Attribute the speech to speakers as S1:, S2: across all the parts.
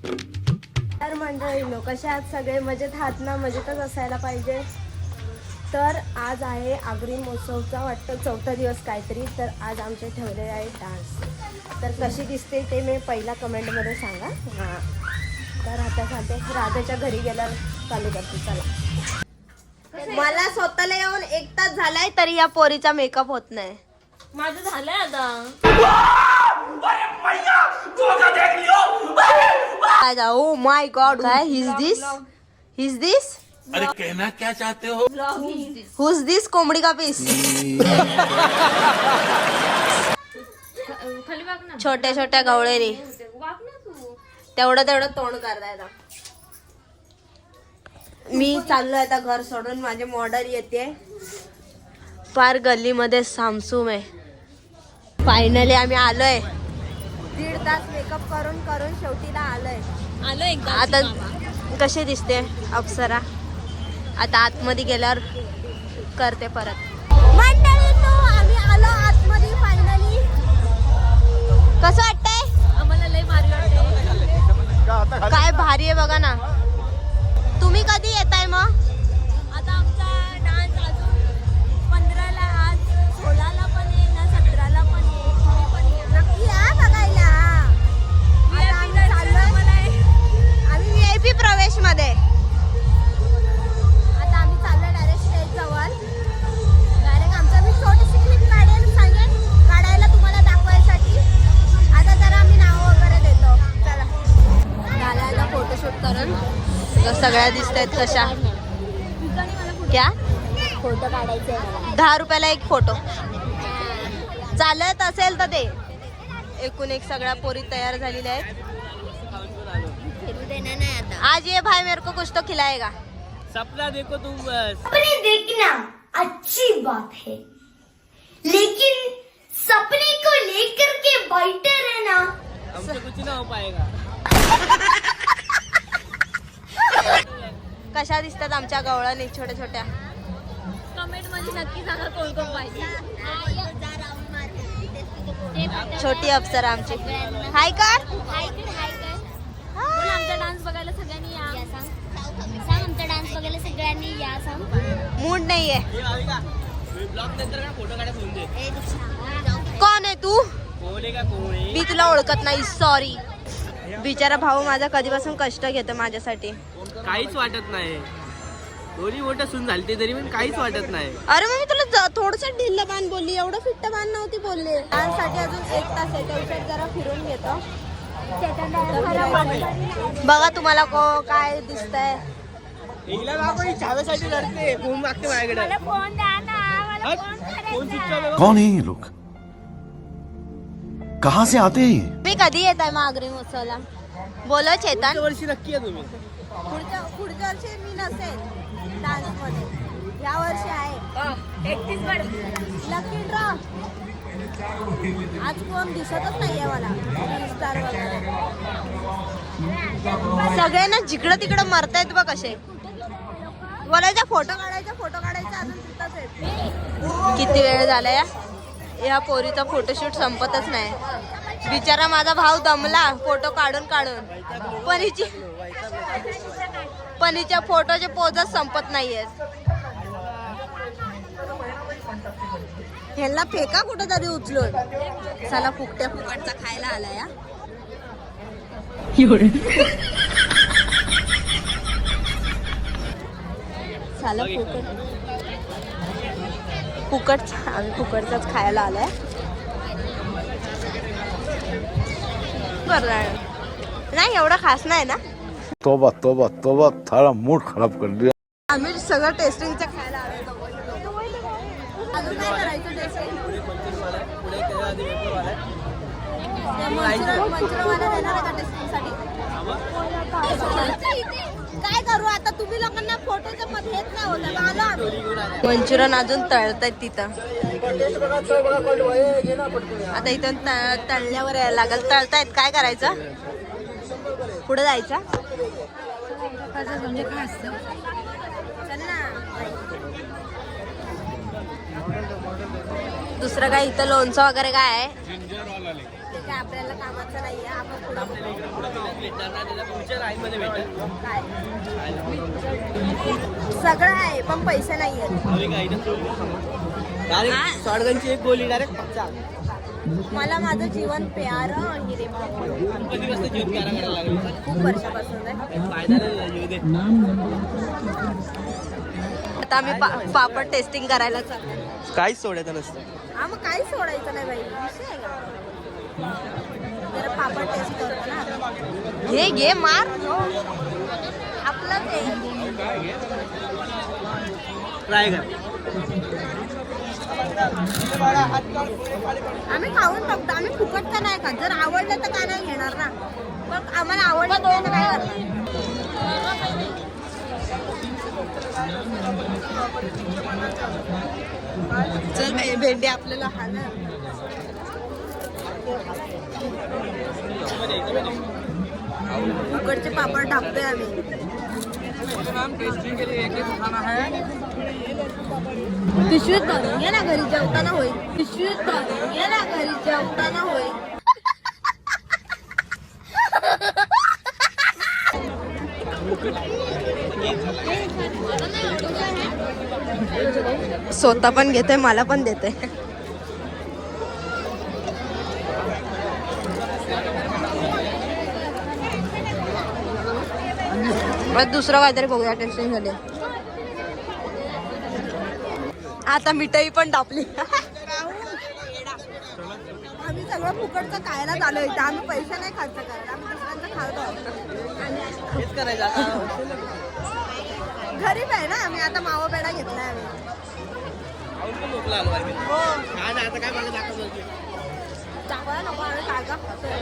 S1: तर मंडळींनो, कशा आहात सगळे? मजेत आहात ना? मजेतच असायला पाहिजे. तर आज आहे आगरी महोत्सवचा वाटतं 4था दिवस काहीतरी. तर आज आमचे ठेवलेले आहे डान्स. तर कशी दिसते ते मी पहिला कमेंटमध्ये सांगा. हां, तर आता सांगते राधाच्या घरी गेल्यावर चालू करते. चला. मला स्वतःला येऊन 1 तास झालाय तरी या पोरीचा मेकअप होत नाही.
S2: माझं झालंय आता.
S1: ओ माय गॉड, काय हिज दिस
S3: अरे कहना क्या चाहते हो?
S1: हुज दिस कोंबडी का पीस.
S2: खाली वाग ना.
S1: छोट्या छोट्या गवळेरी
S2: वाग ना तू.
S1: तेवढं तोंड करताय आता. मी चाललोय आता घर सोडून. माझे मॉडल येते फार गल्लीमध्ये सामसूम आहे. फायनली आम्ही आलोय. 1.5 तास मेकअप करून करून शेवटीला आलोय.
S2: आलो एकदा.
S1: आता कशी दिसते अप्सरा? आता आतमध्ये गेल्यावर करते परत. मंडळींनो, आम्ही आलो आतमध्ये फायनली. कसं वाटतंय?
S2: आम्हाला लय भारी वाटते.
S1: काय भारी आहे बघा ना. तुम्ही कधी येताय मग?
S2: आता आमचा डान्स अजून 15ला, आज 16ला पण आहे ना, 17ला पण आहे. तुम्ही पण या.
S1: नक्की या बघायला. आता आम्ही चाललोय. आम्ही VIP प्रवेश मध्ये. आता आम्ही चाललोय डायरेक्ट स्टेज जवळ. डायरेक्ट आमचा मी छोटीशी क्लिप काढेल, सांगेन काढायला तुम्हाला दाखवायसाठी. आता जरा आम्ही नाव वगैरे देतो. चला. झाला फोटोशूट करून. तर सगळ्या दिसत आहेत कशा. क्या
S2: फोटो काढायचे
S1: 10 रुपयाला एक फोटो. चालत असेल तर ते. एकूण एक सगळ्या पोरी तयार झालेल्या आहेत.
S2: फिरू देणार नाही आता.
S1: आज ये भाई मेरे को कुछ तो खिलाएगा.
S4: सपना देखो तुम बस.
S5: सपने देखना अच्छी बात है, लेकिन सपने को लेकर के बैठे रहना
S4: हमसे कुछ ना हो पाएगा.
S1: कशा दिसतात आमच्या गवळणी छोट्या छोट्या.
S2: कमेंट मध्ये नक्की सांगा कोण कोण पाहिजे.
S1: छोटी अप्सरा आमची. हाय कर.
S2: बोल, आमचा डान्स बघायला सगळ्यांनी या.
S5: सांग आमचा डान्स बघायला सगळ्यांनी या. सांग
S1: मूड नाहीये.
S4: ब्लॉग नंतर का फोटो काढा फोन दे.
S1: कोण आहे तू?
S4: बोलेगा कोण आहे?
S1: मी तुला ओळखत नाही, सॉरी. बिचारा भाऊ माझा कधीपासून कष्ट घेतो माझ्यासाठी.
S4: काहीच वाटत नाही. दोन्ही मोठं सून झाली तरी पण काहीच वाटत नाही.
S1: अरे मग मी तुला थोडस ढिल्ल बाण बोलली, एवढं फिट्ट बाण नव्हती बोलले. डान्ससाठी अजून 1 तास आहे. त्याच्यात जरा फिरून घेतो. बघा तुम्हाला काय दिसतंय.
S4: हिला बाबा ही छाव्यासाठी लढते. फोन मागते माझ्याकडे.
S2: फोन द्या ना, मला फोन
S4: फोन स्विच ऑफ आहे.
S3: कौन है ये लोग? कहाँ से आते हैं ये?
S1: मी कधी येत आहे आगरी महोत्सवला? बोलो चेतन.
S4: पुढच्या वर्षी नक्की आहे तुम्ही.
S1: पुढच्या वर्षी मी नसेल डान्स मध्ये. या वर्षी आहे
S2: 31
S1: लकी ड्रॉ. आज कोण दिसतच नाहीये मला. स्टार वगैरे सगळ्यांना जिकडं तिकडं मरतायत बघ कसे. बोलायचा फोटो काढायचा अजून तिथंच आहेत. किती वेळ झाला या पोरीचा फोटोशूट संपतच नाही. बिचारा माझा भाऊ दमला फोटो काढून पण हिच्या फोटोचे पोजच संपत नाहीयेत. ह्यांना फेका कुठं तरी उचलून. चला फुकट्या फुकटचा खायला आला या. चला आम्ही फुकटचाच खायला आलाय. नाही एवढा खास नाही ना.
S6: तोबा तोबा तोबा, थारा मूड खराब कर दिया.
S1: आम्ही सगळं टेस्टिंगचं खायला आलोय. अजून काय करायचं टेस्टिंग? मंचुरियनवाला देणार आहे का टेस्टिंगसाठी? काय करू आता? तुम्ही लोकांना फोटोच्या मध्ये येत नाही होतं. मंचुरियन अजून तळतायत तिथं. आता इथून तळल्यावर यायला लागल. तळतायत काय करायचं? पुढे जायचं. म्हणजे काय असतं? चल ना. दुसरं काय इथं लोणचं वगैरे काय आहे? काय आपल्याला कामाचं नाहीये, आपण पुढे
S4: भेटणार ना त्याला फ्युचर लाईन मध्ये भेटेल.
S1: काय सगळं आहे पण पैसे नाहीये.
S4: डायरेक्ट शॉटगनची एक गोली डायरेक्ट पच्चा.
S1: मला माझं जीवन प्यारं आणि रे बाबा
S4: कधी वाजता जीवन प्यारा करायला लागली.
S1: खूप वर्षापासून आहे.
S4: फायदा नाही येऊ दे.
S1: आता आम्ही पापड टेस्टिंग करायला चाललो.
S4: काहीच सोडायचं नसतं.
S1: हा मग काहीच सोडायचं नाही बाई, विषय आहे का? जरा पापड टेस्ट करतो ना. घे घे मार आपलं ते
S4: ट्राय कर.
S1: आम्ही खाऊन बघतो, आम्ही फुकटचं नाही खात. जर आवडलं तर काय नाही घेणार ना, पण आम्हाला आवडलं तर काय करणार. चल भेंडी आपल्याला खाणार. फुकटचे पापड टाकतोय आम्ही. पिशवीत भरून घे ना, घरी जेवताना होईल. पिशवीत भरून घे ना, घरी जेवताना होईल. स्वतः पण घेते, मला पण देते. दुसरं काहीतरी बघूया टेस्टिंग झाली. आता मिठाई पण टापली. आम्ही सगळं फुकटचं खायला चालू आहे. आम्ही पैसे नाही खर्च करायला, आम्ही दुसऱ्यांचं खातो.
S4: हेच करायचं आता.
S1: गरीब आहे ना आम्ही. आता मावा पेढा घेतलाय आम्ही. चांगला नको आम्ही काय का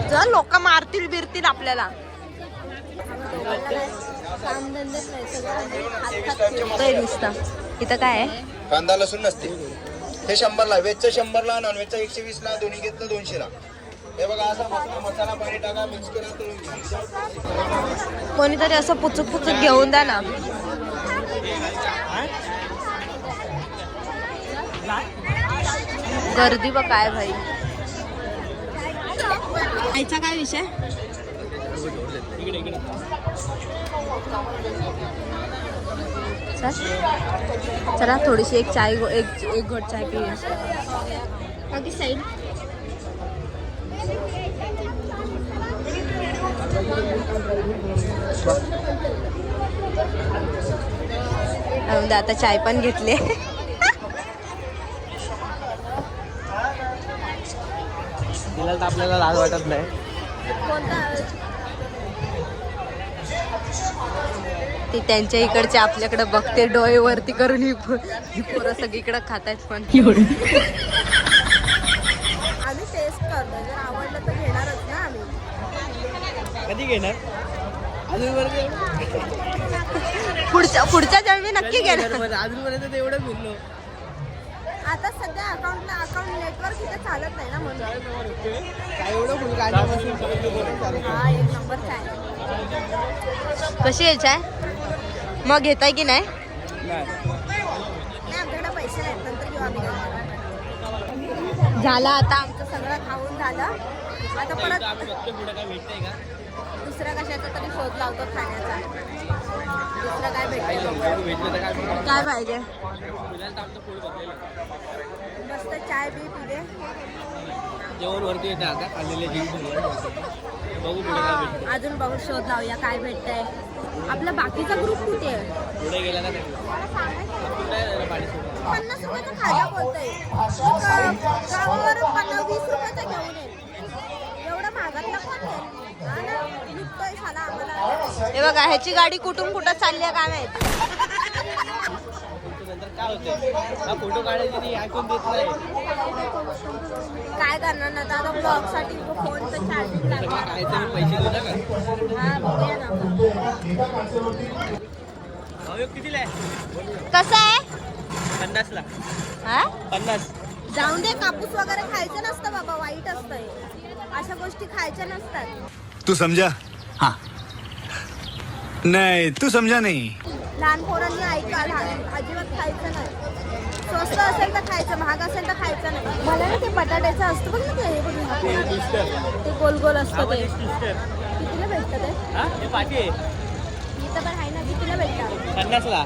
S1: जर लोक मारतील बिरतील आपल्याला. इथं काय आहे?
S7: कांदा लसूण नसते. हे 100ला, व्हेजचं 100ला, नॉनव्हेजचं 120ला, दोन्ही घेतलं 200ला. हे बघा असा मसाला पाणी टाका, मिक्स करा, तळून घ्या.
S1: कोणीतरी असं पुचूक पुचूक घेऊन द्या ना. गर्दी बघ काय भाई. खायचा काय विषय? चला थोडीशी एक चाय एक घोट चाय पिऊया. बाकी साईड आता चाय पण घेतली.
S4: तिला तर आपल्याला लाज वाटत नाही.
S1: ती त्यांच्या इकडचे आपल्याकडे बघते डोळे वरती करून. ही पोरं सगळीकडे खातायत. पण आम्ही टेस्ट करतो, जर आवडलं तर घेणारच ना आम्ही.
S4: कधी घेणार?
S1: पुढच्या जन्मी नक्की घेणार.
S4: अजूनपर्यंत तेवढं बोललो.
S1: आता सध्या अकाउंट नेटवर्क इथे चालत नाही ना, म्हणून.
S4: काय एवढं फुल काय
S1: हा एक नंबर चाय. कशी आहे चाय? मग घेताय की नाही? आमच्याकडे पैसे नाहीत, नंतर घेऊ आम्ही. झालं आता आमचं सगळं खाऊन झालं. आता परत
S4: पुढे काय भेटतंय का?
S1: दुसऱ्या कशाचा तरी शोध लावतो खाण्याचा. दुसरं काय भेटतंय
S4: भेटलं तर काय?
S1: काय पाहिजे?
S4: फिरायला तर आमचं पोट भरलेलं.
S1: मस्त चाय बी पिले.
S4: जेवण वरती येते आता खाल्लेले जीव बघू पुढे काय भेटतं.
S1: अजून बघू शोध लावूया काय भेटतंय. आपला बाकीचा ग्रुप कुठे आहे?
S4: पुढे गेला का नाही?
S1: 50 रुपयाचा खाजा बोलतोय. गावावर 20 रुपयाचा घेऊन ये. एवढा महागातला कोण आहे? निघतोय साला आम्हाला. हे बघा ह्याची गाडी कुठून कुठं चालली आहे काय माहिती.
S4: नंतर काय होतं? हा फोटो काढायची नाही, ऐकून देत नाही.
S1: काय करणार ना आता ब्लॉग साठी फोन तर चार्जिंग लागला.
S4: काहीतरी पैसे देऊ नका.
S1: हा बघूया ना.
S4: कितीला आहे?
S1: कसं आहे?
S4: 50ला.
S1: हा
S4: 50.
S1: जाऊन दे. कापूस वगैरे खायचं नसतं बाबा, वाईट असतंय. अशा गोष्टी खायच्या नसतात.
S3: तू समझा? हाँ नहीं, तू समझा नहीं.
S1: लहान पोरांनी अजिबात खायचं नाही. स्वस्त असेल तर खायचं, महाग असेल तर खायचं नाही. मला ना ते बटाट्याचं असतं बघ ना, ते हे बघ ते गोल गोल असतं ते. कितीला भेटतं ते?
S4: पाठी आहे
S1: इथं पण आहे ना. कितीला भेटतं?
S4: 50ला.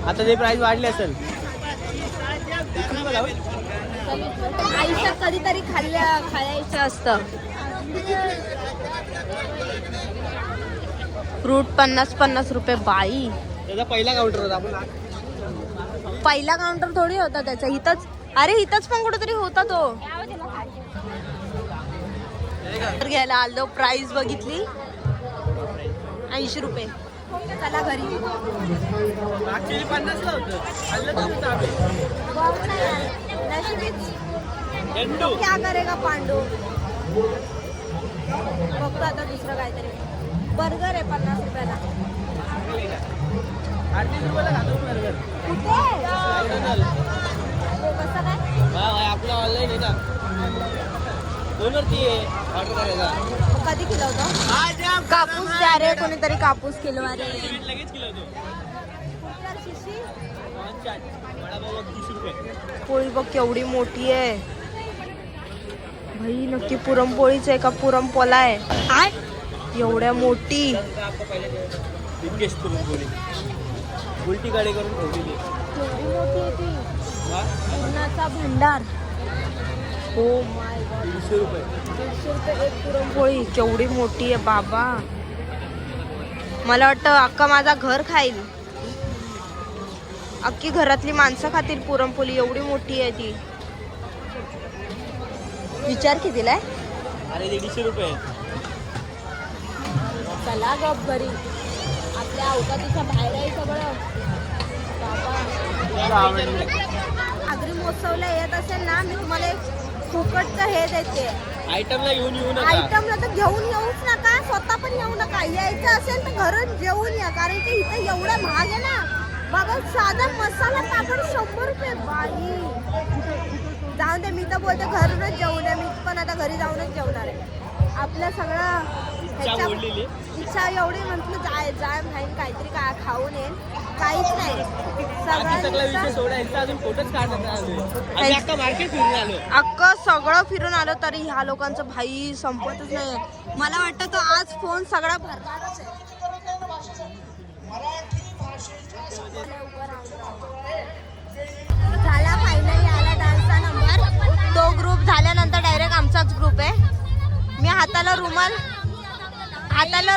S4: आता ते प्राइस वाढले असेल.
S1: आयुष्यात कधीतरी खायचं असतं. फ्रूट 50 रुपये. बाई
S4: त्याचा पहिला काउंटर होता. आपण
S1: पहिला काउंटर थोडी होता त्याचा. इथंच, अरे इथंच पण कुठेतरी होता तो. तर घ्यायला आलो. प्राइस बघितली 80 रुपये. चला घरी.
S4: ऍक्च्युली 50ला होतं. झेंडू.
S1: क्या करेगा पांडू. बघतो आता दुसरं काहीतरी. बर्गर आहे 50 रुपयाला.
S4: 38 रुपयाला खातो बर्गर.
S1: कुठे? हो, कसं काय?
S4: आपला ऑनलाईन आहे ना. फोनवरती आहे ऑर्डर करायचा.
S1: कधी किलो होतं? कापूस द्या रे, कोणीतरी कापूस किलो. अरे
S4: लगेच किलो होतो. वडापाव 30 रुपये.
S1: पोळी बघ केवढी मोठी आहे. भाई नक्की पुरणपोळीच आहे का पुरणपोला आहे? एवढ्या मोठी.
S4: बिगेस्ट पुरणपोळी उलटी कडे करून ठेवलेली.
S1: केवढी मोठी आहे ती. पुरणाचा भंडार. हो माय गॉड.
S4: 150 रुपये.
S1: 150 रुपये एक पुरणपोळी. केवढी मोठी आहे बाबा. मला वाटतं अख्खा माझा घर खाईल. अख्खी घरातली माणसं खातील पुरणपोळी. एवढी मोठी आहे ती. विचार कितीला आहे?
S4: अरे 150 रुपये.
S1: चला गप घरी. आपल्या अवकातीच्या बाहेर आहे सगळं बाबा. आगरी महोत्सवला येत असेल ना, मी तुम्हाला एक फुकटचं हे देते.
S4: आयटमला घेऊन येऊ नका.
S1: आयटमला तर घेऊन येऊच नका, स्वतः पण येऊ नका. यायचं असेल तर घरून जेवून या, कारण की इथं एवढं महाग आहे ना. बघा साधा मसाला पापड 100 रुपये. बाई जाऊन दे, मी तर बोलते घरूनच जेवून आहे. मी पण आता घरी जाऊनच जेवणार आहे. आपलं सगळं इच्छा एवढी म्हटलं जाय नाही काहीतरी खाऊन येईल. काहीच नाही. अख्खं सगळं फिरून आलो तरी ह्या लोकांचं भाई संपतच नाही. मला वाटतं तो आज फोन सगळा भरणारच आहे. झाला फायनली आला डान्सचा नंबर. तो ग्रुप झाल्यानंतर डायरेक्ट आमचाच ग्रुप आहे. मी हाताला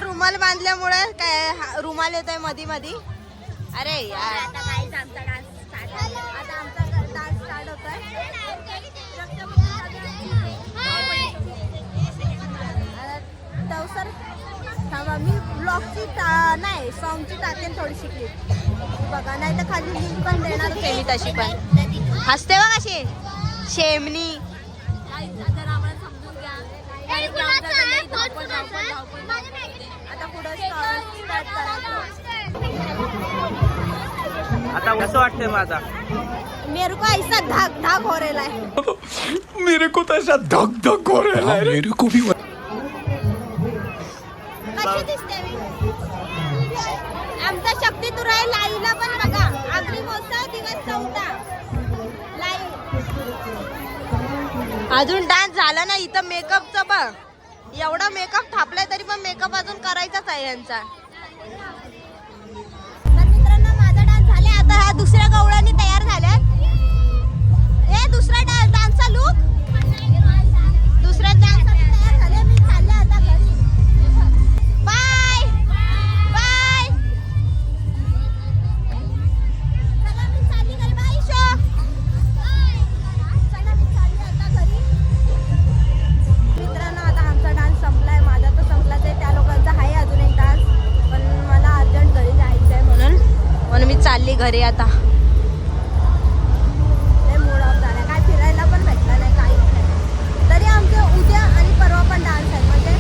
S1: रुमाल बांधल्यामुळे काय रुमाल येत आहे मधी मधी. अरे यार आता आमचा डान्स स्टार्ट होतोय. सर थांबा, मी ब्लॉगची नाही सॉंगची टाकेन थोडीशी क्लिप. बघा नाही तर खाली लिंक पण देणार होते मी तशी पण. हसते बघ अशी शेमनी. आता पुढे स्टार्ट
S4: आता कसं वाटतंय माझा?
S1: मेरे को ऐसा धाक धाक हो रहा है.
S3: मेरे को तो ऐसा धक धक हो रहा है. मेरे को भी.
S1: कशी दिसते मी? आमचा शक्ती तुरा आहे लाईव्हला पण बघा. आगरी महोत्सव दिवस 4 लाईव्ह. अजून डान्स झाला ना. इथं मेकअपचं बघ. एवढा मेकअप थापलाय तरी पण मेकअप अजून करायचाच आहे यांचा. तर मित्रांनो माझा डान्स झाले. आता ह्या दुसऱ्या गवळणी तयार झाल्यात. हे दुसरा डान्सचा लुक. दुसऱ्या डान्ससाठी तयार झाले. मी चालले आता घरी. Bye bye. चला मी चालली घरी. Bye show. चला मी चालली आता घरी. मित्रांनो आता आमचा डान्स संपलाय. माझा तर संपलाच आहे. त्या लोकांचा आहे अजून एक डान्स, पण मला अर्जंट घरी जायचं आहे म्हणून मी चालली घरी आता. मूड ऑफ झाला. काय फिरायला पण भेटला नाही, काहीच नाही. तरी आमचे उद्या आणि परवा पण डान्स आहे. म्हणजे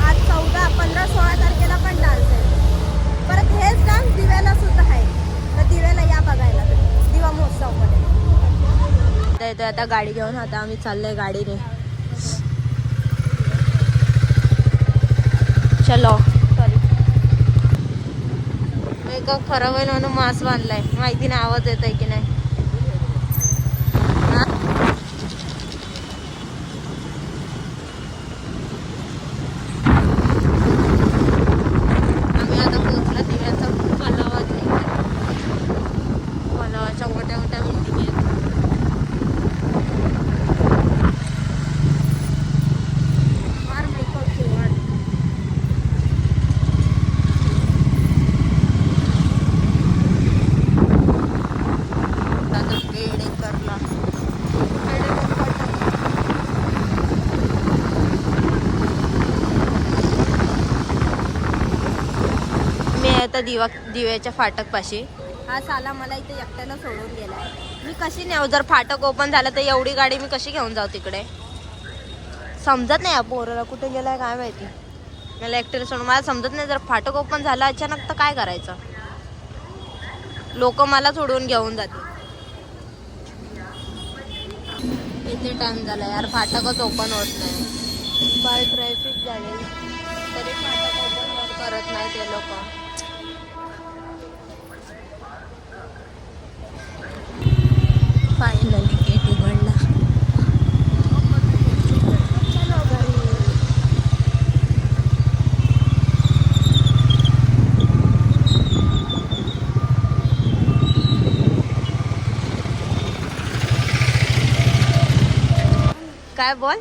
S1: आज 14, 15, 16 तारखेला पण डान्स आहे. परत हेच डान्स दिव्याला सुद्धा आहे. तर दिव्याला या बघायला दिवा महोत्सवमध्ये. येतो आता गाडी घेऊन. आता आम्ही चाललोय गाडीने. चलो सॉरी.
S2: मेकअप खराब होईल म्हणून मास्क बांधलाय. माहिती नाही आवाज येत आहे की नाही. हा? आम्ही आता पोहोचलो दिव्याचा पलावात. पलावाच्या मोठ्या मोठ्या बिल्डिंग आहेत. फार मेकअप जेवण. मी आता दिव्याच्या फाटक पाशी. हा साला मला इथे एकट्याला सोडून गेलाय. मी कशी नेऊ? जर फाटक ओपन झालं तर एवढी गाडी मी कशी घेऊन जाऊ तिकडे? समजत नाही. पोराला कुठे गेलाय काय माहिती. मला एकट्याला सोडून मला समजत नाही. जर फाटक ओपन झालं अचानक तर काय करायचं? लोक मला सोडून घेऊन जाते. किती टाइम झाला यार, फाटकच ओपन होत नाही. फार ट्रॅफिक झाले तरी फाटक ओपन करत नाही ते लोक. फायनली गेट उघडला. चलो घरी. काय बोल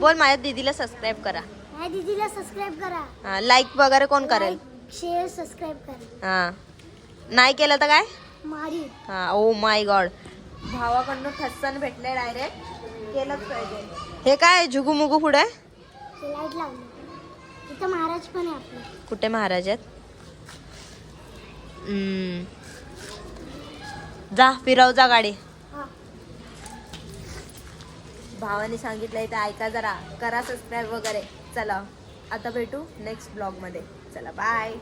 S2: बोल. माझ्या दीदीला सबस्क्राईब करा.
S5: माझ्या दीदीला सबस्क्राईब करा.
S2: लाईक वगैरे कोण करेल?
S5: शेअर सबस्क्राईब करा.
S2: हा. नाही केलं तर काय?
S5: मारी.
S2: हा. Oh my God. भावाकडनं ठस्सन भेटले डायरेक्ट. केलंच पाहिजे. हे काय झुगू मुगू पुढे?
S5: लाईट लावली. इथं महाराज पण आहे आपले.
S2: कुठे महाराज आहेत? जा फिरव जा गाडी.
S5: हा.
S2: भावाने सांगितलंय तर ऐका जरा. करा सबस्क्राईब वगैरे. चला आता भेटू नेक्स्ट ब्लॉग मध्ये. चला बाय.